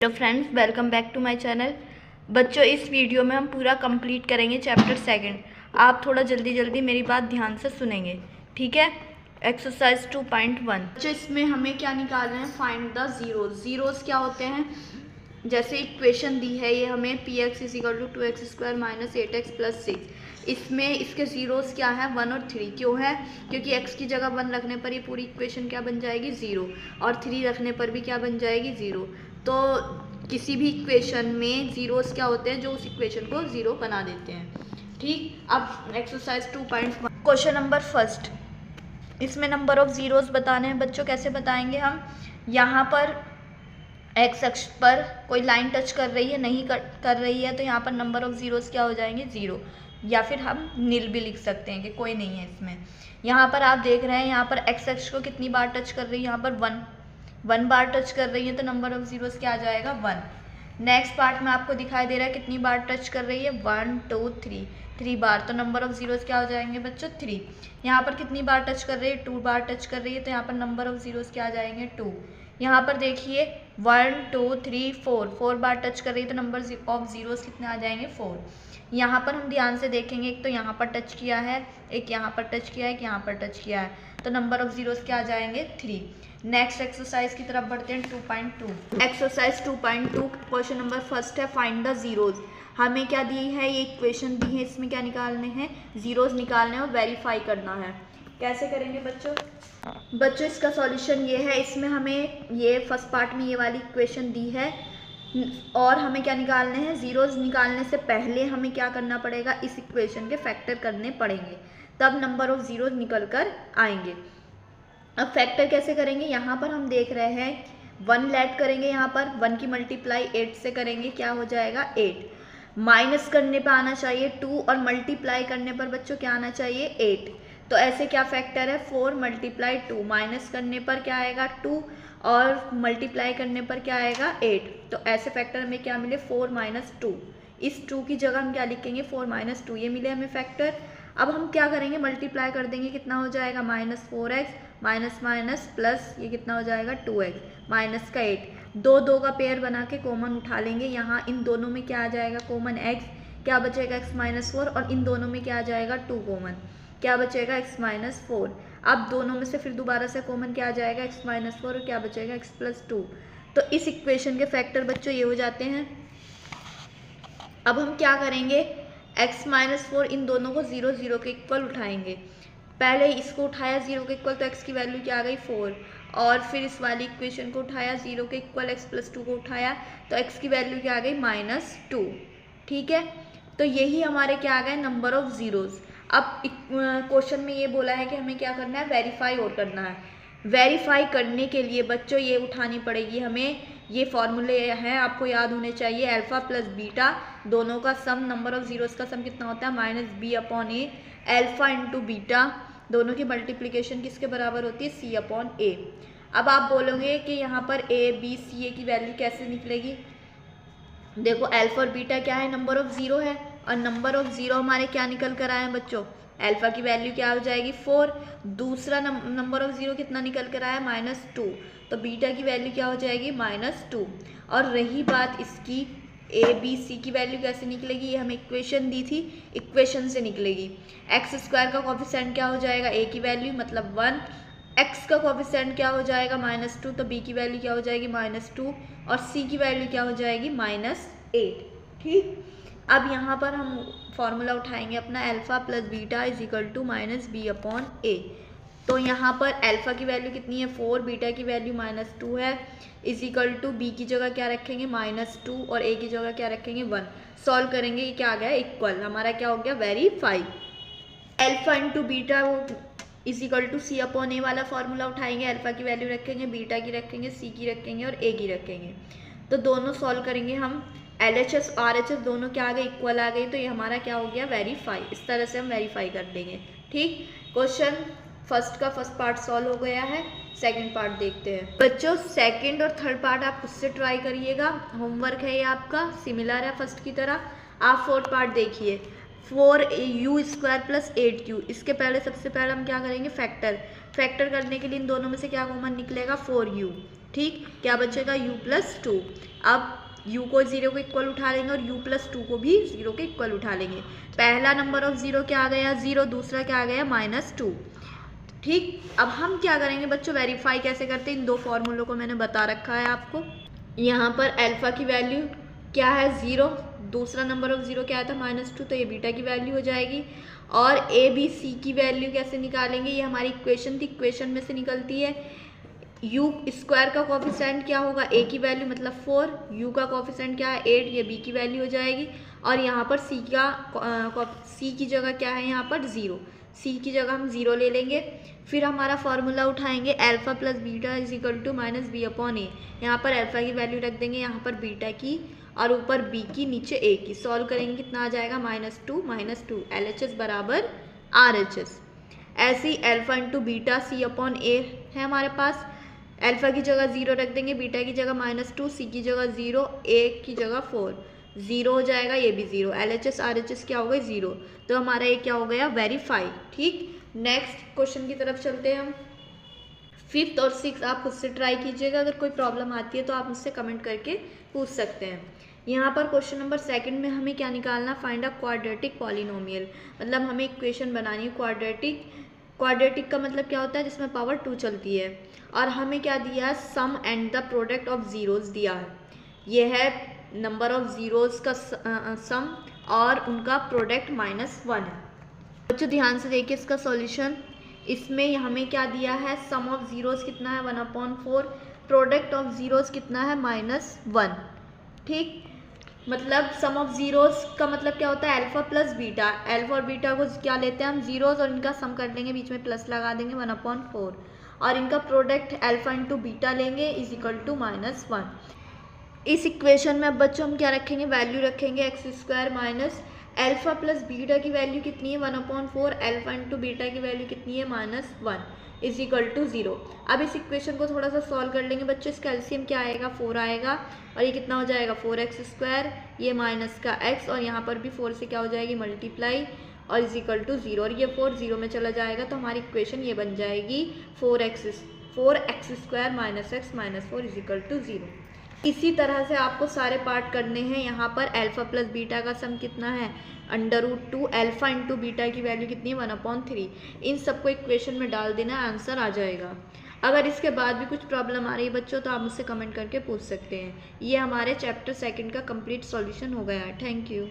Hello friends, welcome back to my channel. बच्चों, इस video में हम पूरा कंप्लीट करेंगे चैप्टर सेकंड। आप थोड़ा जल्दी जल्दी मेरी बात ध्यान से सुनेंगे, ठीक है। एक्सरसाइज 2.1। बच्चों, इसमें हमें क्या निकालना है? Find the zeros. जीरोज क्या होते हैं? जैसे इक्वेशन दी है ये हमें, px = 2x² - 8x + 6। इसमें इसके जीरोस क्या है? 1 और 3। क्यों है? क्योंकि x की जगह 1 रखने पर ये पूरी इक्वेशन क्या बन जाएगी? 0। और 3 रखने पर भी क्या बन जाएगी? 0। तो किसी भी इक्वेशन में जीरोस क्या होते हैं? जो उस इक्वेशन को 0 बना देते हैं, ठीक। अब एक्सरसाइज 2.1, क्वेश्चन नंबर फर्स्ट। इसमें नंबर ऑफ जीरोस बताने हैं बच्चों। कैसे बताएंगे हम? यहाँ पर एक्स अक्ष पर कोई लाइन टच कर रही है, नहीं कर रही है, तो यहाँ पर नंबर ऑफ जीरोस क्या हो जाएंगे? 0। या फिर हम नील भी लिख सकते हैं कि कोई नहीं है इसमें। यहाँ पर आप देख रहे हैं, यहाँ पर एक्स अक्ष को कितनी बार टच कर रही है? यहाँ पर 1 बार टच कर रही है, तो नंबर ऑफ जीरोस क्या आ जाएगा? 1। नेक्स्ट पार्ट में आपको दिखाई दे रहा है कितनी बार टच कर रही है? 1 2 3 बार, तो नंबर ऑफ जीरोस क्या हो जाएंगे बच्चों? 3। यहाँ पर कितनी बार टच कर रही है? 2 बार टच कर रही है, तो यहाँ पर नंबर ऑफ जीरोस क्या आ जाएंगे? 2। यहाँ पर देखिए 1 2 3 4 बार टच कर रही है, तो नंबर ऑफ जीरोस कितने आ जाएंगे? 4। यहाँ पर हम ध्यान से देखेंगे, एक तो यहाँ पर टच किया है, एक यहाँ पर टच किया है, एक यहाँ पर टच किया है, तो नंबर ऑफ जीरोस क्या आ जाएंगे? 3। नेक्स्ट एक्सरसाइज की तरफ बढ़ते हैं, 2.2। एक्सरसाइज 2.2, क्वेश्चन नंबर फर्स्ट है, फाइंड द जीरोज। हमें क्या दी है? ये इक्वेशन दी है, इसमें क्या निकालने हैं? जीरोज निकालने और वेरीफाई करना है। कैसे करेंगे बच्चों? बच्चों, इसका सॉल्यूशन ये है। इसमें हमें ये फर्स्ट पार्ट में ये वाली इक्वेशन दी है और हमें क्या निकालने हैं? जीरोज। निकालने से पहले हमें क्या करना पड़ेगा? इस इक्वेशन के फैक्टर करने पड़ेंगे, तब नंबर ऑफ जीरोज निकल कर आएंगे। अब फैक्टर कैसे करेंगे? यहाँ पर हम देख रहे हैं 1 लेट करेंगे, यहाँ पर 1 की मल्टीप्लाई 8 से करेंगे, क्या हो जाएगा? 8। माइनस करने पर आना चाहिए 2 और मल्टीप्लाई करने पर बच्चों क्या आना चाहिए? 8। तो ऐसे क्या फैक्टर है? 4 × 2। माइनस करने पर क्या आएगा? 2 और मल्टीप्लाई करने पर क्या आएगा? 8। तो ऐसे फैक्टर हमें क्या मिले? 4 - 2। इस 2 की जगह हम क्या लिखेंगे? 4 - 2। ये मिले हमें फैक्टर। अब हम क्या करेंगे? मल्टीप्लाई कर देंगे, कितना हो जाएगा? -4x माइनस माइनस प्लस, ये कितना हो जाएगा? 2x माइनस का 8। 2 का पेयर बना के कॉमन उठा लेंगे। यहाँ इन दोनों में क्या आ जाएगा? कॉमन x, क्या बचेगा? x - 4, और इन दोनों में क्या आ जाएगा? 2 कॉमन, क्या बचेगा? x - 4। अब दोनों में से फिर दोबारा से कॉमन क्या आ जाएगा? x - 4, और क्या बचेगा? x + 2। तो इस इक्वेशन के फैक्टर बच्चों ये हो जाते हैं। अब हम क्या करेंगे? x - 4 इन दोनों को 0 0 के इक्वल उठाएंगे। पहले इसको उठाया 0 के इक्वल, तो x की वैल्यू क्या आ गई? 4। और फिर इस वाली इक्वेशन को उठाया 0 के इक्वल, x + 2 को उठाया, तो x की वैल्यू क्या आ गई? -2। ठीक है, तो यही हमारे क्या आ गए? Number of zeros. अब क्वेश्चन में ये बोला है कि हमें क्या करना है? वेरीफाई और करना है। वेरीफाई करने के लिए बच्चों ये उठानी पड़ेगी हमें, ये फॉर्मूले हैं, आपको याद होने चाहिए। अल्फा प्लस बीटा दोनों का सम, नंबर ऑफ जीरोस का सम कितना होता है? -b/a। अल्फा × बीटा दोनों की मल्टीप्लिकेशन किसके बराबर होती है? c/a। अब आप बोलोगे कि यहाँ पर a b c a की वैल्यू कैसे निकलेगी? देखो, अल्फा और बीटा क्या है? नंबर ऑफ जीरो है, और नंबर ऑफ जीरो हमारे क्या निकल कर आए हैं बच्चों? अल्फा की वैल्यू क्या हो जाएगी? 4। दूसरा नंबर ऑफ जीरो कितना निकल कर आया? -2। तो बीटा की वैल्यू क्या हो जाएगी? -2। और रही बात इसकी a b c की वैल्यू कैसे निकलेगी? ये हमें इक्वेशन दी थी, इक्वेशन से निकलेगी। x² का कोफिशिएंट क्या हो जाएगा? a की वैल्यू मतलब 1। x का कोफिशिएंट क्या हो जाएगा? -2, तो b की वैल्यू क्या हो जाएगी? -2, और c की वैल्यू क्या हो जाएगी? -8। ठीक, अब यहाँ पर हम फॉर्मूला उठाएंगे अपना, अल्फा प्लस बीटा = -b/a। तो यहाँ पर अल्फा की वैल्यू कितनी है? 4, बीटा की वैल्यू -2 है, = b की जगह क्या रखेंगे? -2, और a की जगह क्या रखेंगे? 1। सॉल्व करेंगे, ये क्या आ गया? इक्वल। हमारा क्या हो गया? वेरीफाई। अल्फा × बीटा = c/a वाला फॉर्मूला उठाएंगे, अल्फा की वैल्यू रखेंगे, बीटा की रखेंगे, सी की रखेंगे और ए की रखेंगे। तो दोनों सॉल्व करेंगे हम, LHS RHS दोनों क्या आ गए? इक्वल आ गई, तो ये हमारा क्या हो गया? वेरीफाई। इस तरह से हम वेरीफाई कर देंगे। ठीक, क्वेश्चन फर्स्ट का फर्स्ट पार्ट सॉल्व हो गया है। सेकंड पार्ट देखते हैं बच्चों। सेकंड और थर्ड पार्ट आप खुद से ट्राई करिएगा, होमवर्क है ये आपका, सिमिलर है फर्स्ट की तरह। आप फोर्थ पार्ट देखिए, 4u² + 8u। इसके पहले सबसे पहले हम क्या करेंगे? फैक्टर करने के लिए इन दोनों में से क्या कॉमन निकलेगा? 4u। ठीक, क्या बचेगा u प्लस 2। अब u को 0 के इक्वल उठा लेंगे और u प्लस 2 को भी 0 के इक्वल उठा लेंगे। पहला नंबर ऑफ 0 क्या आ गया 0, दूसरा क्या आ गया -2। ठीक, अब हम क्या करेंगे बच्चों, वेरीफाई कैसे करते हैं, इन दो फॉर्मूलों को मैंने बता रखा है आपको। यहाँ पर अल्फा की वैल्यू क्या है 0, दूसरा नंबर ऑफ 0 क्या आया था -2, तो ये बीटा की वैल्यू हो जाएगी। और ए बी सी की वैल्यू कैसे निकालेंगे, ये हमारी इक्वेशन थी, इक्वेशन में से निकलती है। यू स्क्वायर का कोफिशिएंट क्या होगा, ए की वैल्यू मतलब 4, यू का कोफिशिएंट क्या है 8, ये बी की वैल्यू हो जाएगी। और यहाँ पर सी की जगह क्या है, यहाँ पर 0, सी की जगह हम 0 ले लेंगे। फिर हमारा फॉर्मूला उठाएंगे alpha plus beta is equal to minus B upon A. यहाँ पर अल्फा की वैल्यू रख देंगे, यहाँ पर बीटा की, और ऊपर बी की, नीचे ए की। सॉल्व करेंगे कितना आ जाएगा -2 LHS बराबर RHS। ऐसे ही अल्फा इंटू बीटा सी अपॉन ए है हमारे पास। अल्फा की जगह 0 रख देंगे, बीटा की जगह -2, सी की जगह 0, ए की जगह 4, 0 हो जाएगा, ये भी 0। LHS RHS क्या हो गई 0, तो हमारा ये क्या हो गया वेरीफाई। ठीक, नेक्स्ट क्वेश्चन की तरफ चलते हैं हम। 5th और 6th आप खुद से ट्राई कीजिएगा, अगर कोई प्रॉब्लम आती है तो आप मुझसे कमेंट करके पूछ सकते हैं। यहाँ पर क्वेश्चन नंबर 2 में हमें क्या निकालना, फाइंड अ क्वाड्रेटिक पॉलिनोमियल, मतलब हमें इक्वेशन बनानी है क्वाड्रेटिक। क्वाड्रेटिक का मतलब क्या होता है, जिसमें पावर 2 चलती है। और हमें क्या दिया है, sum and the product of zeros दिया है। ये है नंबर ऑफ जीरोस का सम और उनका प्रोडक्ट -1 है। बच्चों ध्यान से देखिए इसका सॉल्यूशन। इसमें हमें क्या दिया है, सम ऑफ जीरोस कितना है 1/4, प्रोडक्ट ऑफ जीरोस कितना है -1। ठीक, मतलब सम ऑफ जीरोस का मतलब क्या होता है, अल्फा प्लस बीटा। अल्फा और बीटा को क्या लेते हैं हम जीरोस, और इनका सम कर लेंगे, बीच में प्लस लगा देंगे 1/4, और इनका प्रोडक्ट अल्फा इंटू बीटा लेंगे इज इक्वल टू -1। इस इक्वेशन में अब बच्चों हम क्या रखेंगे, वैल्यू रखेंगे x² minus alpha plus beta की वैल्यू कितनी है 1/4, अल्फा इंटू बीटा की वैल्यू कितनी है -1 इज इक्वल टू 0। अब इस इक्वेशन को थोड़ा सा सॉल्व कर लेंगे बच्चों। इसका एलसीएम क्या आएगा 4 आएगा, और ये कितना हो जाएगा 4x², ये माइनस का x, और यहाँ पर भी 4 से क्या हो जाएगी मल्टीप्लाई, और इज इक्वल टू 0, और ये 4 0 में चला जाएगा, तो हमारी इक्वेशन ये बन जाएगी 4x² minus x minus 4 is equal to 0। इसी तरह से आपको सारे पार्ट करने हैं। यहाँ पर अल्फा प्लस बीटा का सम कितना है √2, अल्फा इंटू बीटा की वैल्यू कितनी है 1/3। इन सबको इक्वेशन में डाल देना, आंसर आ जाएगा। अगर इसके बाद भी कुछ प्रॉब्लम आ रही है बच्चों तो आप मुझसे कमेंट करके पूछ सकते हैं। ये हमारे चैप्टर 2 का कंप्लीट सॉल्यूशन हो गया है। Thank you.